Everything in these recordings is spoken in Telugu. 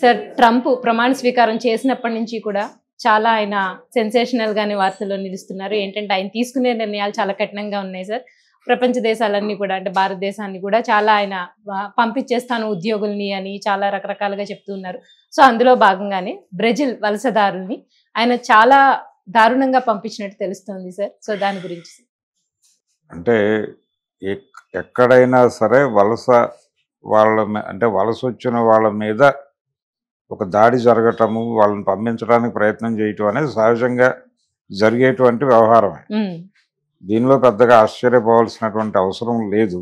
సార్ ట్రంప్ ప్రమాణ స్వీకారం చేసినప్పటి నుంచి కూడా చాలా ఆయన సెన్సేషనల్ గానే వార్తల్లో నిలుస్తున్నారు. ఏంటంటే ఆయన తీసుకునే నిర్ణయాలు చాలా కఠినంగా ఉన్నాయి సార్. ప్రపంచ దేశాలన్నీ కూడా అంటే భారతదేశాన్ని కూడా చాలా ఆయన పంపించేస్తాను ఉద్యోగుల్ని అని చాలా రకరకాలుగా చెప్తూ ఉన్నారు. సో అందులో భాగంగానే బ్రెజిల్ వలసదారుల్ని ఆయన చాలా దారుణంగా పంపించినట్టు తెలుస్తుంది సార్. సో దాని గురించి అంటే ఎక్కడైనా సరే వలస అంటే వలస వచ్చిన వాళ్ళ మీద ఒక దాడి జరగటము, వాళ్ళని పంపించడానికి ప్రయత్నం చేయటం అనేది సహజంగా జరిగేటువంటి వ్యవహారమే. దీనిలో పెద్దగా ఆశ్చర్యపోవాల్సినటువంటి అవసరం లేదు.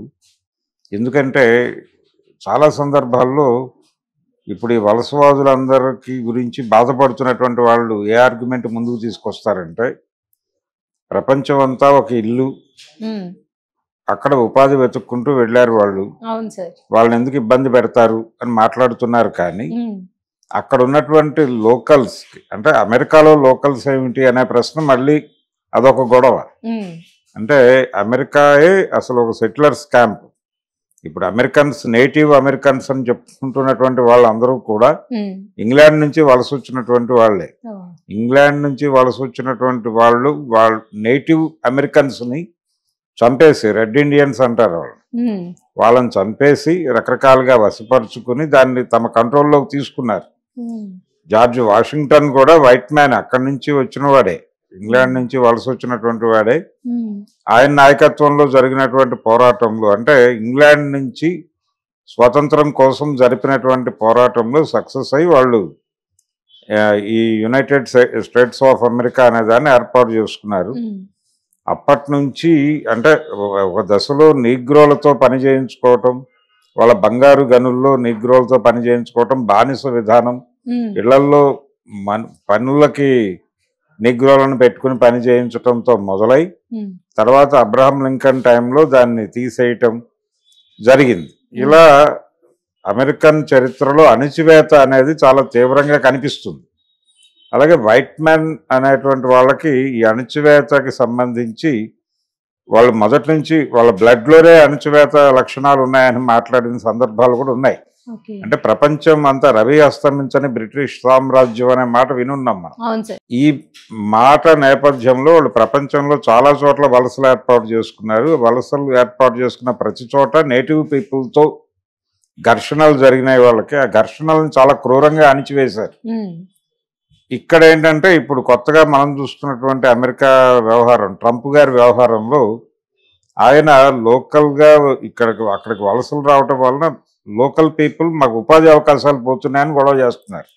ఎందుకంటే చాలా సందర్భాల్లో ఇప్పుడు ఈ వలసవాదులందరికీ గురించి బాధపడుతున్నటువంటి వాళ్ళు ఏ ఆర్గ్యుమెంట్ ముందుకు తీసుకొస్తారంటే, ప్రపంచం అంతా ఒక ఇల్లు, అక్కడ ఉపాధి వెతుక్కుంటూ వెళ్ళారు వాళ్ళు, వాళ్ళని ఎందుకు ఇబ్బంది పెడతారు అని మాట్లాడుతున్నారు. కానీ అక్కడ ఉన్నటువంటి లోకల్స్ అంటే అమెరికాలో లోకల్స్ ఏమిటి అనే ప్రశ్న మళ్ళీ అదొక గొడవ. అంటే అమెరికాయే అసలు ఒక సెటిలర్స్ క్యాంప్. ఇప్పుడు అమెరికన్స్, నేటివ్ అమెరికన్స్ అని చెప్పుకుంటున్నటువంటి వాళ్ళందరూ కూడా ఇంగ్లాండ్ నుంచి వలస వచ్చినటువంటి వాళ్ళే. ఇంగ్లాండ్ నుంచి వలస వచ్చినటువంటి వాళ్ళు నేటివ్ అమెరికన్స్ ని చంపేసి, రెడ్ ఇండియన్స్ అంటారు వాళ్ళని చంపేసి రకరకాలుగా వశపరుచుకుని దాన్ని తమ కంట్రోల్లోకి తీసుకున్నారు. జార్జ్ వాషింగ్టన్ కూడా వైట్ మ్యాన్, అక్కడి నుంచి వచ్చిన వాడే, ఇంగ్లాండ్ నుంచి వలస వచ్చినటువంటి వాడే. ఆయన నాయకత్వంలో జరిగినటువంటి పోరాటంలో, అంటే ఇంగ్లాండ్ నుంచి స్వతంత్రం కోసం జరిపినటువంటి పోరాటంలో సక్సెస్ అయ్యి వాళ్ళు ఈ యునైటెడ్ స్టేట్స్ ఆఫ్ అమెరికా అనే దాన్ని ఏర్పాటు చేసుకున్నారు. అప్పటి నుంచి అంటే ఒక దశలో నీగ్రోలతో పని చేయించుకోవటం, వాళ్ళ బంగారు గనుల్లో నీగ్రోలతో పని చేయించుకోవటం, బానిస విధానం, ఇళ్లల్లో పనులకి నీగ్రోలను పెట్టుకుని పని చేయించటంతో మొదలై తర్వాత అబ్రహాం లింకన్ టైంలో దాన్ని తీసేయటం జరిగింది. ఇలా అమెరికన్ చరిత్రలో అణిచివేత అనేది చాలా తీవ్రంగా కనిపిస్తుంది. అలాగే వైట్ మ్యాన్ అనేటువంటి వాళ్ళకి ఈ అణిచివేతకి సంబంధించి వాళ్ళు మొదటి నుంచి వాళ్ళ బ్లడ్లోనే అణిచివేత లక్షణాలు ఉన్నాయని మాట్లాడిన సందర్భాలు కూడా ఉన్నాయి. అంటే ప్రపంచం అంతా రవి అస్తమించని బ్రిటిష్ సామ్రాజ్యం అనే మాట వినున్నాం మనం. ఈ మాట నేపథ్యంలో వాళ్ళు ప్రపంచంలో చాలా చోట్ల వలసలు ఏర్పాటు చేసుకున్నారు. వలసలు ఏర్పాటు చేసుకున్న ప్రతి చోట నేటివ్ పీపుల్తో ఘర్షణలు జరిగినాయి. వాళ్ళకి ఆ ఘర్షణలను చాలా క్రూరంగా అణిచివేశారు. ఇక్కడ ఏంటంటే ఇప్పుడు కొత్తగా మనం చూస్తున్నటువంటి అమెరికా వ్యవహారం, ట్రంప్ గారి వ్యవహారంలో ఆయన లోకల్గా అక్కడికి వలసలు రావటం వలన లోకల్ పీపుల్ మాకు ఉపాధి అవకాశాలు పోతున్నాయని గొడవ చేస్తున్నారు.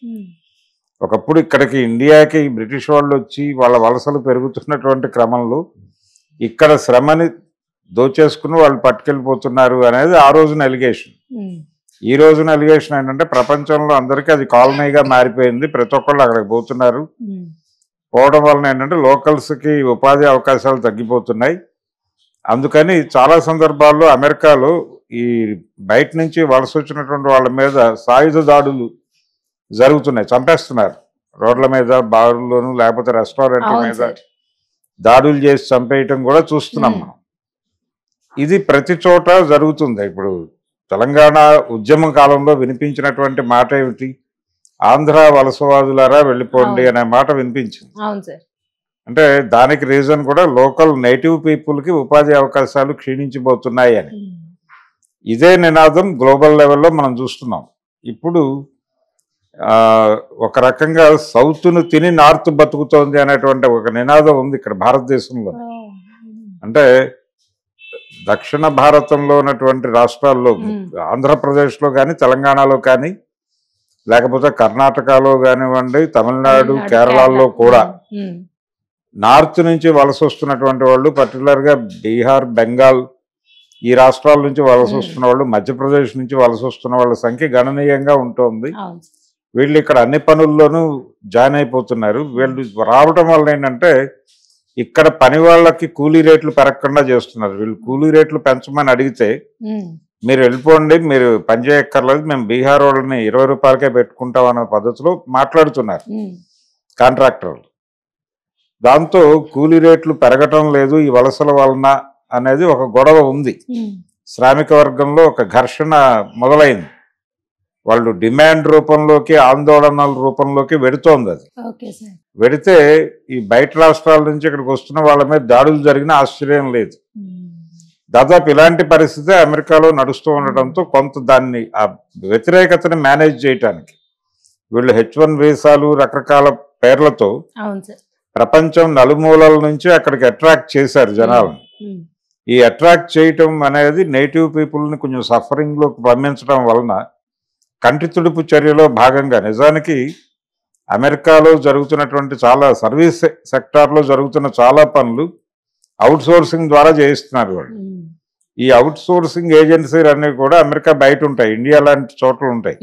ఒకప్పుడు ఇక్కడికి ఇండియాకి బ్రిటిష్ వాళ్ళు వచ్చి వాళ్ళ వలసలు పెరుగుతున్నటువంటి క్రమంలో ఇక్కడ శ్రమని దోచేసుకుని వాళ్ళు పట్టుకెళ్ళిపోతున్నారు అనేది ఆ రోజున ఎలిగేషన్. ఈ రోజున ఎలిగేషన్ ఏంటంటే ప్రపంచంలో అందరికీ అది కాలనీగా మారిపోయింది, ప్రతి ఒక్కళ్ళు అక్కడికి పోతున్నారు. పోవడం వలన ఏంటంటే లోకల్స్కి ఉపాధి అవకాశాలు తగ్గిపోతున్నాయి. అందుకని చాలా సందర్భాల్లో అమెరికాలో ఈ బయట నుంచి వలస వచ్చినటువంటి వాళ్ళ మీద సాయుధ దాడులు జరుగుతున్నాయి, చంపేస్తున్నారు. రోడ్ల మీద, బారుల్లోనూ లేకపోతే రెస్టారెంట్ల మీద దాడులు చేసి చంపేయటం కూడా చూస్తున్నాం మనం. ఇది ప్రతి చోట జరుగుతుంది. ఇప్పుడు తెలంగాణ ఉద్యమ కాలంలో వినిపించినటువంటి మాట ఏమిటి? ఆంధ్ర వలసవాదులారా వెళ్ళిపోండి అనే మాట వినిపించింది. అంటే దానికి రీజన్ కూడా లోకల్ నేటివ్ పీపుల్కి ఉపాధి అవకాశాలు క్షీణించిపోతున్నాయి అని. ఇదే నినాదం గ్లోబల్ లెవెల్లో మనం చూస్తున్నాం. ఇప్పుడు ఒక రకంగా సౌత్ను తిని నార్త్ బతుకుతోంది అనేటువంటి ఒక నినాదం ఉంది ఇక్కడ భారతదేశంలో. అంటే దక్షిణ భారతంలో ఉన్నటువంటి రాష్ట్రాల్లో, ఆంధ్రప్రదేశ్లో కానీ, తెలంగాణలో కానీ, లేకపోతే కర్ణాటకలో కానివ్వండి, తమిళనాడు, కేరళలో కూడా నార్త్ నుంచి వలస వస్తున్నటువంటి వాళ్ళు, పర్టికులర్గా బీహార్, బెంగాల్ ఈ రాష్ట్రాల నుంచి వలస వస్తున్న వాళ్ళు, మధ్యప్రదేశ్ నుంచి వలస వస్తున్న వాళ్ళ సంఖ్య గణనీయంగా ఉంటుంది. వీళ్ళు ఇక్కడ అన్ని పనుల్లోనూ జాయిన్ అయిపోతున్నారు. వీళ్ళు రావడం వల్ల ఏంటంటే ఇక్కడ పని వాళ్ళకి కూలీ రేట్లు పెరగకుండా చేస్తున్నారు. వీళ్ళు కూలీ రేట్లు పెంచమని అడిగితే మీరు వెళ్ళిపోండి, మీరు పని చేయక్కర్లేదు, మేము బీహార్ వాళ్ళని 20 రూపాయలకే పెట్టుకుంటాం అనే పద్ధతిలో మాట్లాడుతున్నారు కాంట్రాక్టర్లు. దాంతో కూలీ రేట్లు పెరగటం లేదు ఈ వలసల వలన అనేది ఒక గొడవ ఉంది. శ్రామిక వర్గంలో ఒక ఘర్షణ మొదలైంది. వాళ్ళు డిమాండ్ రూపంలోకి ఆందోళనల రూపంలోకి వెడుతోంది. అది ఓకే సార్. వెడితే ఈ బయట రాష్ట్రాల నుంచి ఇక్కడికి వస్తున్న వాళ్ళ మీద దాడులు జరిగిన ఆశ్చర్యం లేదు. దాదాపు ఇలాంటి పరిస్థితి అమెరికాలో నడుస్తూ ఉండటంతో కొంత దాన్ని ఆ వ్యతిరేకతని మేనేజ్ చేయటానికి వీళ్ళు H1 వీసాలు రకరకాల పేర్లతో అవును సార్. ప్రపంచం నలుమూలల నుంచి అక్కడికి అట్రాక్ట్ చేశారు జనాలను. ఈ అట్రాక్ట్ చేయటం అనేది నేటివ్ పీపుల్ని కొంచెం సఫరింగ్లోకి పంపించడం వలన కంటి తుడుపు చర్యలో భాగంగా నిజానికి అమెరికాలో జరుగుతున్నటువంటి చాలా సర్వీస్ సెక్టార్లో జరుగుతున్న చాలా పనులు అవుట్ సోర్సింగ్ ద్వారా చేయిస్తున్నారు వాళ్ళు. ఈ అవుట్ సోర్సింగ్ ఏజెన్సీలు అన్నీ కూడా అమెరికా బయట ఉంటాయి, ఇండియా లాంటి చోట్ల ఉంటాయి.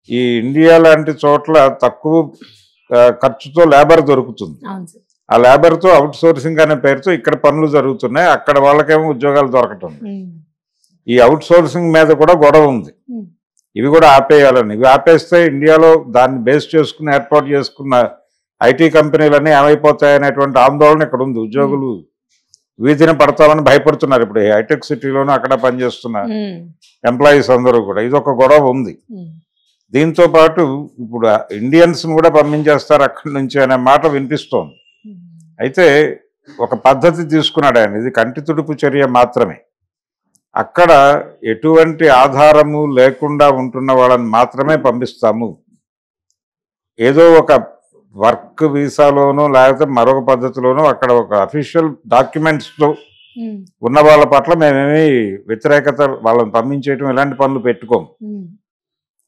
ఈ ఇండియా లాంటి చోట్ల తక్కువ ఖర్చుతో లేబర్ దొరుకుతుంది. ఆ లేబర్తో అవుట్ సోర్సింగ్ అనే పేరుతో ఇక్కడ పనులు జరుగుతున్నాయి, అక్కడ వాళ్ళకేమో ఉద్యోగాలు దొరకటం. ఈ అవుట్ సోర్సింగ్ మీద కూడా గొడవ ఉంది. ఇవి కూడా ఆపేయాలని, ఇవి ఆపేస్తే ఇండియాలో దాన్ని బేస్ చేసుకుని ఏర్పాటు చేసుకున్న ఐటీ కంపెనీలన్నీ ఏమైపోతాయనేటువంటి ఆందోళన ఇక్కడ ఉంది. ఉద్యోగులు వీధిని పడతామని భయపడుతున్నారు. ఇప్పుడు హైటెక్ సిటీలోనూ అక్కడ పనిచేస్తున్న ఎంప్లాయీస్ అందరూ కూడా ఇది ఒక గొడవ ఉంది. దీంతో పాటు ఇప్పుడు ఇండియన్స్ కూడా పంపించేస్తారు అక్కడి నుంచి అనే మాట వినిపిస్తోంది. అయితే ఒక పద్ధతి తీసుకున్నాడు ఆయన, ఇది కంటి తుడుపు చర్య మాత్రమే. అక్కడ ఎటువంటి ఆధారము లేకుండా ఉంటున్న వాళ్ళని మాత్రమే పంపిస్తాము. ఏదో ఒక వర్క్ వీసాలోనో లేకపోతే మరొక పద్ధతిలోనో అక్కడ ఒక అఫీషియల్ డాక్యుమెంట్స్తో ఉన్న వాళ్ళ పట్ల మేమేమి వ్యతిరేకత వాళ్ళని పంపించేయటం ఇలాంటి పనులు పెట్టుకోము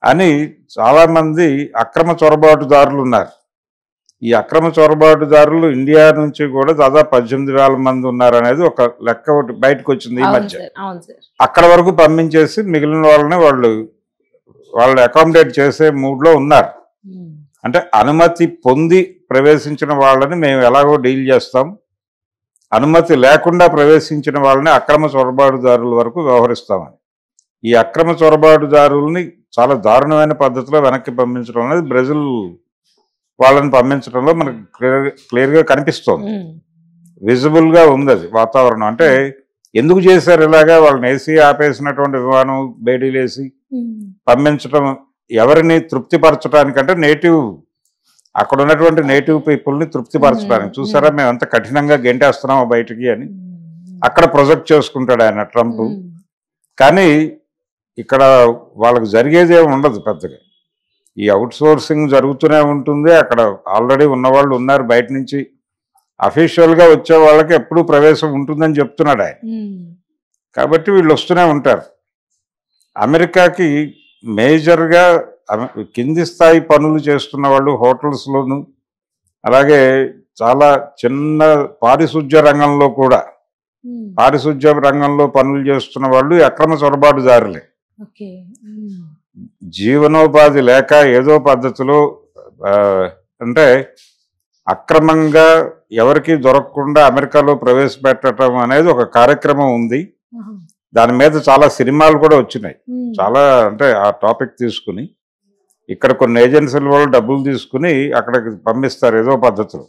అని చాలామంది అక్రమ చొరబాటుదారులు ఉన్నారు. ఈ అక్రమ చొరబాటుదారులు ఇండియా నుంచి కూడా దాదాపు 18,000 మంది ఉన్నారనేది ఒక లెక్క ఒకటి బయటకు వచ్చింది ఈ మధ్య. అక్కడ వరకు పంపించేసి మిగిలిన వాళ్ళని వాళ్ళు అకామిడేట్ చేసే మూడ్లో ఉన్నారు. అంటే అనుమతి పొంది ప్రవేశించిన వాళ్ళని మేము ఎలాగో డీల్ చేస్తాం, అనుమతి లేకుండా ప్రవేశించిన వాళ్ళని అక్రమ చొరబాటుదారుల వరకు వ్యవహరిస్తామని. ఈ అక్రమ చొరబాటుదారుల్ని చాలా దారుణమైన పద్ధతిలో వెనక్కి పంపించడం అనేది బ్రెజిల్ వాళ్ళని పంపించడంలో మనకు క్లియర్గా కనిపిస్తోంది, విజిబుల్గా ఉంది అది వాతావరణం. అంటే ఎందుకు చేశారు ఇలాగా? వాళ్ళని ఏసీ ఆపేసినటువంటి విమానం బేడీలేసి పంపించడం ఎవరిని తృప్తిపరచడానికంటే అక్కడ ఉన్నటువంటి నేటివ్ పీపుల్ని తృప్తిపరచడానికి. చూసారా మేము ఎంత కఠినంగా గెంటేస్తున్నామో బయటికి అని అక్కడ ప్రొజెక్ట్ చేసుకుంటాడు ఆయన ట్రంప్. కానీ ఇక్కడ వాళ్ళకి జరిగేది ఏమి ఉండదు పెద్దగా. ఈ అవుట్ సోర్సింగ్ జరుగుతూనే ఉంటుంది. అక్కడ ఆల్రెడీ ఉన్నవాళ్ళు ఉన్నారు, బయట నుంచి అఫీషియల్గా వచ్చే వాళ్ళకి ఎప్పుడూ ప్రవేశం ఉంటుందని చెప్తున్నాడు ఆయన. కాబట్టి వీళ్ళు వస్తూనే ఉంటారు. అమెరికాకి మేజర్గా కింది స్థాయి పనులు చేస్తున్న వాళ్ళు హోటల్స్లోను, అలాగే చాలా చిన్న పారిశుధ్య రంగంలో కూడా పారిశుధ్య రంగంలో పనులు చేస్తున్న వాళ్ళు అక్రమ చొరబాటుదారులే. జీవనోపాధి లేక ఏదో పద్ధతిలో అంటే అక్రమంగా ఎవరికి దొరకకుండా అమెరికాలో ప్రవేశపెట్టడం అనేది ఒక కార్యక్రమం ఉంది. దాని మీద చాలా సినిమాలు కూడా వచ్చినాయి. చాలా అంటే ఆ టాపిక్ తీసుకుని ఇక్కడ కొన్ని ఏజెన్సీల వాళ్ళు డబ్బులు తీసుకుని అక్కడికి పంపిస్తారు, ఏదో పద్ధతిలో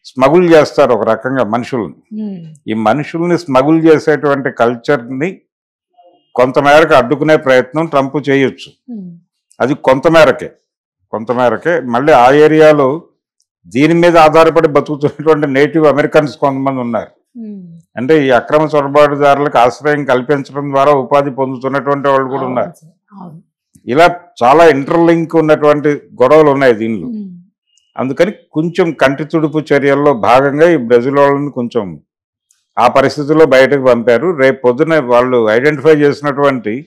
స్మగుల్ చేస్తారు ఒక రకంగా మనుషుల్ని. ఈ మనుషుల్ని స్మగుల్ చేసేటువంటి కల్చర్ని కొంతమేరకు అడ్డుకునే ప్రయత్నం ట్రంప్ చేయొచ్చు. అది కొంతమేరకే మళ్ళీ ఆ ఏరియాలో దీని మీద ఆధారపడి బతుకుతున్నటువంటి నేటివ్ అమెరికన్స్ కొంతమంది ఉన్నారు. అంటే ఈ అక్రమ చొరబాటుదారులకు ఆశ్రయం కల్పించడం ద్వారా ఉపాధి పొందుతున్నటువంటి వాళ్ళు కూడా ఉన్నారు. ఇలా చాలా ఇంటర్లింక్ ఉన్నటువంటి గొడవలు ఉన్నాయి దీనిలో. అందుకని కొంచెం కంటి తుడుపు చర్యల్లో భాగంగా ఈ బ్రెజిల్ వాళ్ళని కొంచెం ఆ పరిస్థితుల్లో బయటకు పంపారు. రేపు పొద్దున వాళ్ళు ఐడెంటిఫై చేసినటువంటి